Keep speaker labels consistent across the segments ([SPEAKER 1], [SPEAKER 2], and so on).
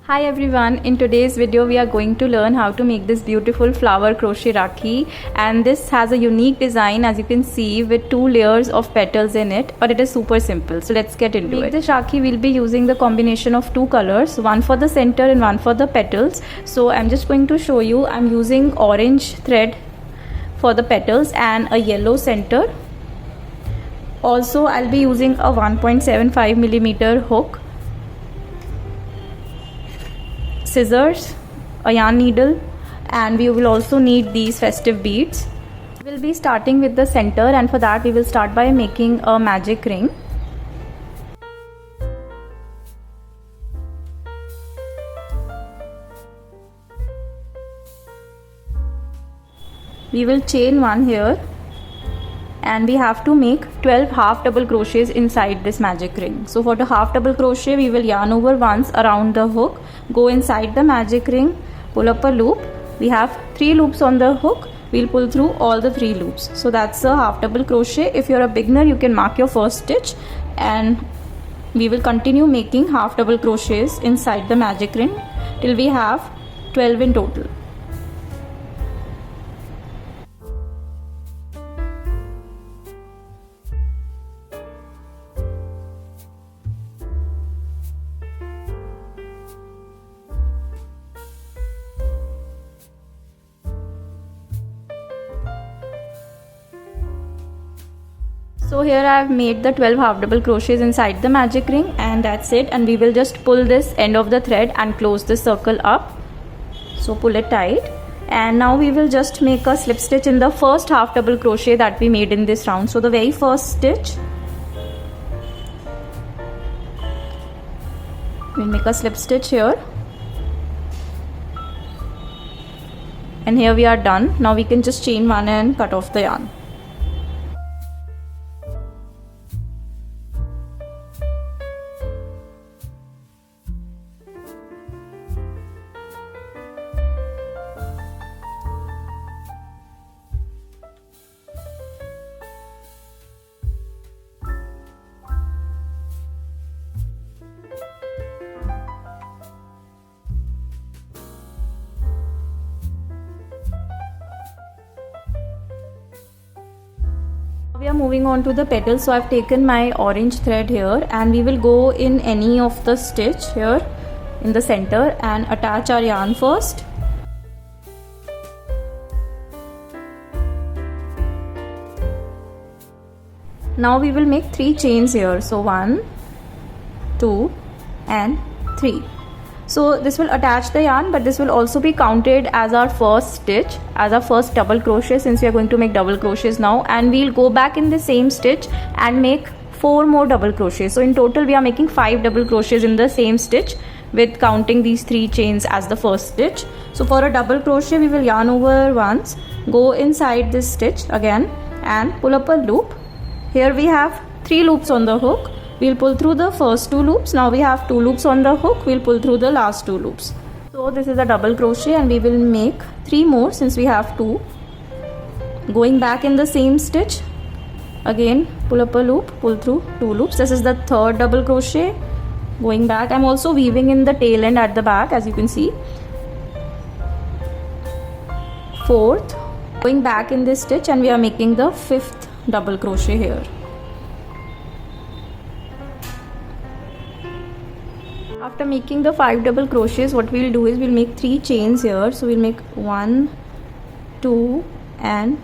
[SPEAKER 1] Hi everyone, in today's video we are going to learn how to make this beautiful flower crochet Rakhi, and this has a unique design as you can see with 2 layers of petals in it, but it is super simple. So let's get into it. To make this Rakhi we'll be using the combination of 2 colors, one for the center and one for the petals. So I'm just going to show you. I'm using orange thread for the petals and a yellow center. Also I'll be using a 1.75mm hook, scissors, a yarn needle, and we will also need these festive beads. We'll be starting with the center, and for that we will start by making a magic ring. We will chain 1 here, and we have to make 12 half double crochets inside this magic ring. So for the half double crochet we will yarn over once around the hook, go inside the magic ring, pull up a loop. We have 3 loops on the hook. We'll pull through all the 3 loops. So that's a half double crochet. If you're a beginner you can mark your first stitch, and we will continue making half double crochets inside the magic ring till we have 12 in total. So here I have made the 12 half double crochets inside the magic ring, and that's it, and we will just pull this end of the thread and close the circle up. So pull it tight, and now we will just make a slip stitch in the first half double crochet that we made in this round. So the very first stitch, we'll make a slip stitch here, and here we are done. Now we can just chain 1 and cut off the yarn. We are moving on to the petals. So I've taken my orange thread here, and we will go in any of the stitch here in the center and attach our yarn first. Now we will make 3 chains here. So 1, 2 and 3. So this will attach the yarn, but this will also be counted as our first stitch, as our first double crochet, since we are going to make double crochets now, and we'll go back in the same stitch and make 4 more double crochets. So in total we are making 5 double crochets in the same stitch, with counting these 3 chains as the first stitch. So for a double crochet we will yarn over once, go inside this stitch again and pull up a loop. Here we have 3 loops on the hook. We'll pull through the first 2 loops. Now we have 2 loops on the hook. We'll pull through the last 2 loops. So this is a double crochet, and we will make 3 more since we have 2. Going back in the same stitch, again pull up a loop, pull through 2 loops. This is the 3rd double crochet. Going back, I'm also weaving in the tail end at the back, as you can see. 4th, going back in this stitch, and we are making the 5th double crochet here. After making the 5 double crochets, what we'll do is we'll make 3 chains here. So we'll make 1, 2 and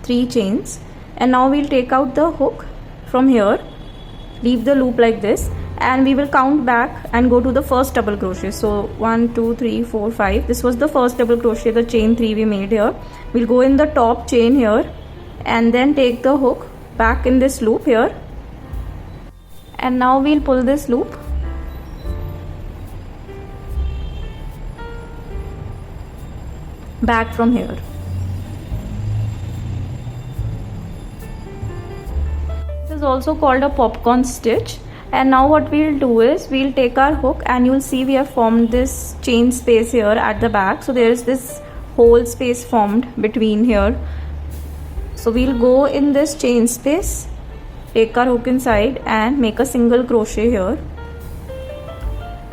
[SPEAKER 1] 3 chains, and now we'll take out the hook from here, leave the loop like this, and we will count back and go to the first double crochet. So 1, 2, 3, 4, 5. This was the first double crochet, the chain 3 we made here. We'll go in the top chain here and then take the hook back in this loop here, and now we'll pull this loop back from here. This is also called a popcorn stitch. And now what we'll do is we'll take our hook, and you'll see we have formed this chain space here at the back. So there is this whole space formed between here. So we'll go in this chain space, take our hook inside and make a single crochet here.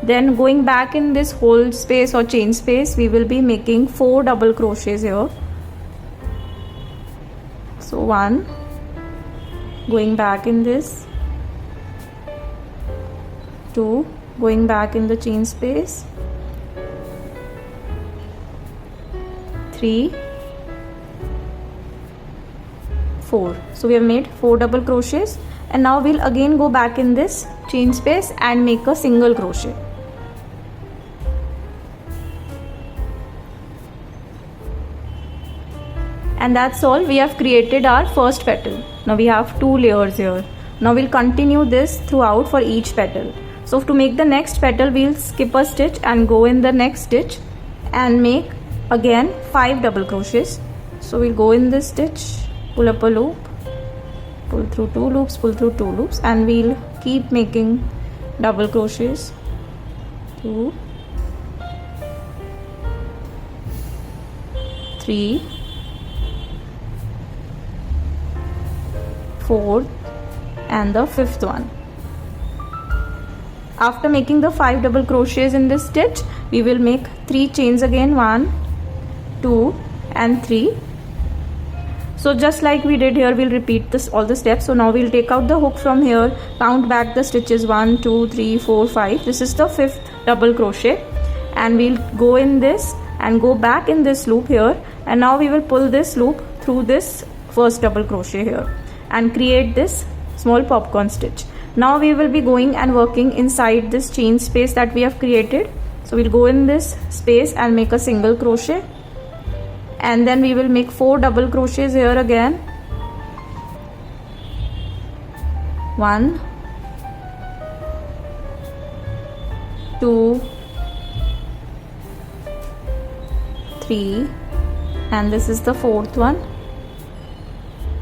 [SPEAKER 1] Then going back in this whole space or chain space, we will be making 4 double crochets here. So 1, going back in this, 2, going back in the chain space, 3, 4. So we have made 4 double crochets, and now we'll again go back in this chain space and make a single crochet. And that's all. We have created our first petal. Now we have 2 layers here. Now we'll continue this throughout for each petal. So to make the next petal, we'll skip a stitch and go in the next stitch and make again 5 double crochets. So we'll go in this stitch, pull up a loop, pull through 2 loops, pull through 2 loops, and we'll keep making double crochets. 2, 3, 4th, and the 5th one. After making the 5 double crochets in this stitch, we will make 3 chains again, 1, 2, and 3. So just like we did here, we'll repeat this all the steps. So now we'll take out the hook from here, count back the stitches 1, 2, 3, 4, 5. This is the 5th double crochet, and we'll go in this and go back in this loop here, and now we will pull this loop through this first double crochet here and create this small popcorn stitch. Now we will be going and working inside this chain space that we have created. So we'll go in this space and make a single crochet, and then we will make 4 double crochets here again. 1, 2, 3, and this is the 4th one.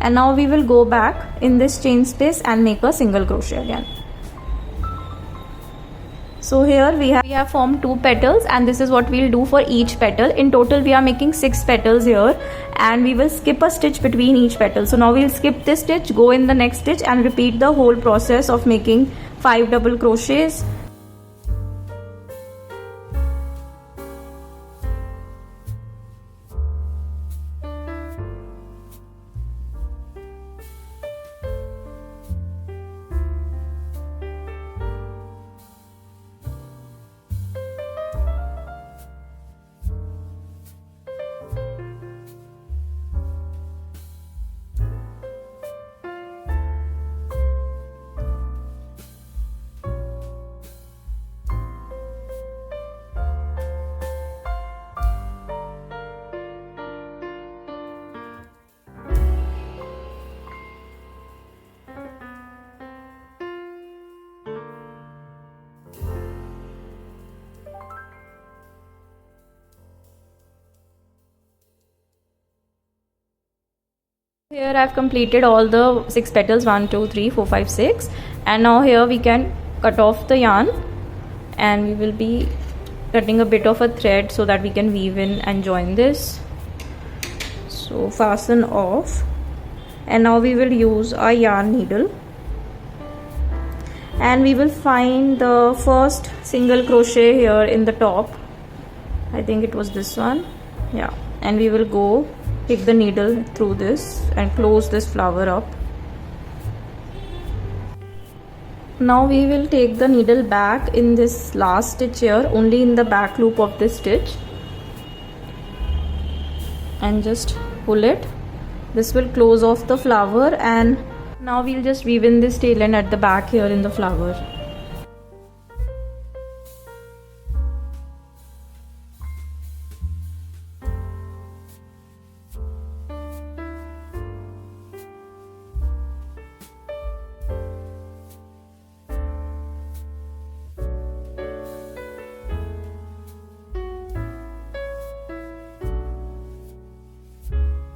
[SPEAKER 1] And now we will go back in this chain space and make a single crochet again. So here we have formed 2 petals, and this is what we'll do for each petal. In total we are making 6 petals here, and we will skip a stitch between each petal. So now we'll skip this stitch, go in the next stitch, and repeat the whole process of making 5 double crochets. Here I have completed all the 6 petals, 1, 2, 3, 4, 5, 6, and now here we can cut off the yarn, and we will be cutting a bit of a thread so that we can weave in and join this. So fasten off, and now we will use our yarn needle, and we will find the first single crochet here in the top. I think it was this one, yeah, and we will go take the needle through this and close this flower up. Now we will take the needle back in this last stitch here, only in the back loop of this stitch, and just pull it. This will close off the flower, and now we'll just weave in this tail end at the back here in the flower.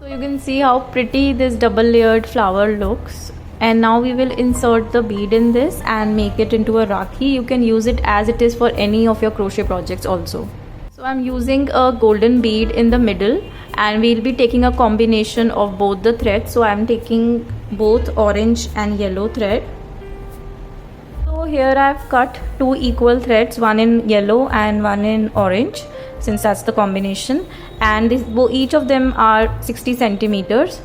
[SPEAKER 1] You can see how pretty this double layered flower looks, and now we will insert the bead in this and make it into a Rakhi. You can use it as it is for any of your crochet projects also. So I'm using a golden bead in the middle, and we'll be taking a combination of both the threads. So I'm taking both orange and yellow thread. So here I've cut 2 equal threads, one in yellow and one in orange, since that's the combination, and each of them are 60 centimeters.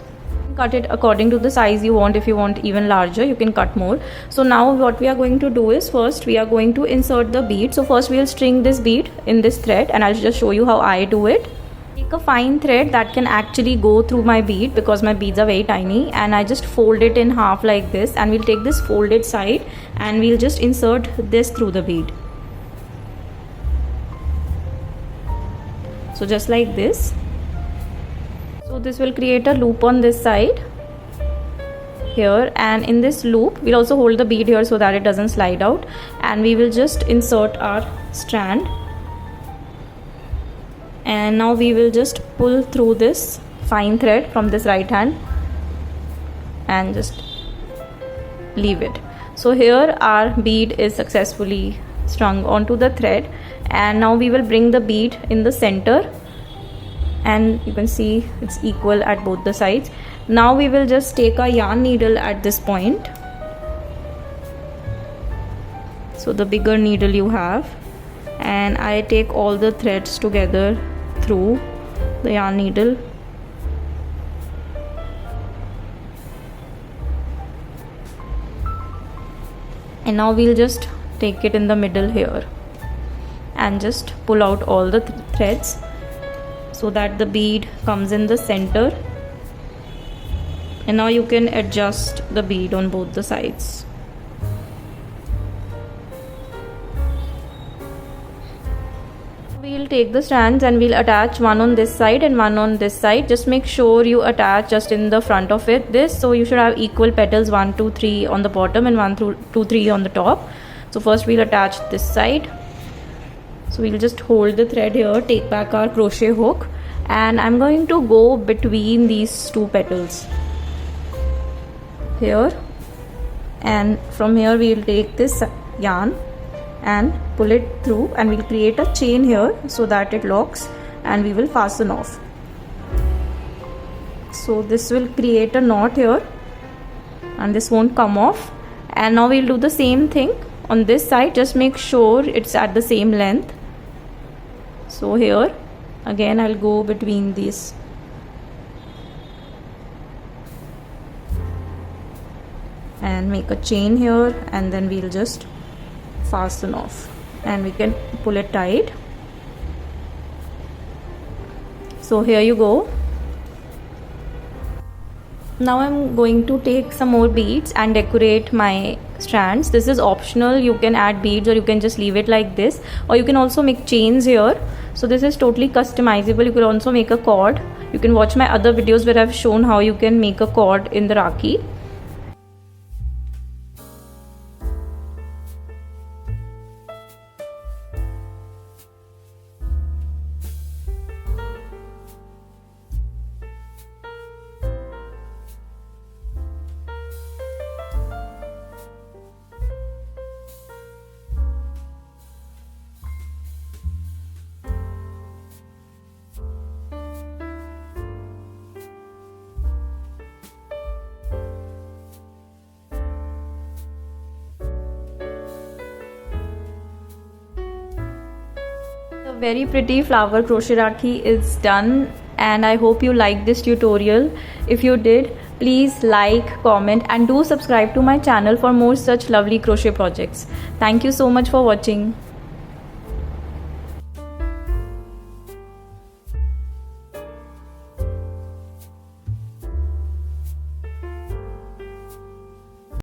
[SPEAKER 1] Cut it according to the size you want. If you want even larger, you can cut more. So now what we are going to do is, first we are going to insert the bead. So first we will string this bead in this thread, and I'll just show you how I do it. Take a fine thread that can actually go through my bead, because my beads are very tiny, and I just fold it in half like this, and we'll take this folded side and we'll just insert this through the bead. So just like this. So this will create a loop on this side here, and in this loop we'll also hold the bead here so that it doesn't slide out, and we will just insert our strand, and now we will just pull through this fine thread from this right hand and just leave it. So here our bead is successfully strung onto the thread, and now we will bring the bead in the center, and you can see it's equal at both the sides. Now we will just take a yarn needle at this point, so the bigger needle you have, and I take all the threads together through the yarn needle. And now we'll just take it in the middle here and just pull out all the threads so that the bead comes in the center. And now you can adjust the bead on both the sides. We'll take the strands and we'll attach one on this side and one on this side. Just make sure you attach just in the front of it, so you should have equal petals, 1 2 3 on the bottom and 1 2 3 on the top. So first we'll attach this side. So we'll just hold the thread here, take back our crochet hook, and I'm going to go between these two petals here, and from here we'll take this yarn and pull it through, and we'll create a chain here so that it locks, and we will fasten off. So this will create a knot here and this won't come off. And now we'll do the same thing on this side. Just make sure it's at the same length. So here again I'll go between these and make a chain here, and then we'll just fasten off, and we can pull it tight. So here you go. Now I'm going to take some more beads and decorate my strands. This is optional. You can add beads or you can just leave it like this, or you can also make chains here. So this is totally customizable. You can also make a cord. You can watch my other videos where I've shown how you can make a cord in the Rakhi. Very pretty flower crochet Rakhi is done, and I hope you liked this tutorial. If you did, please like, comment and do subscribe to my channel for more such lovely crochet projects. Thank you so much for watching.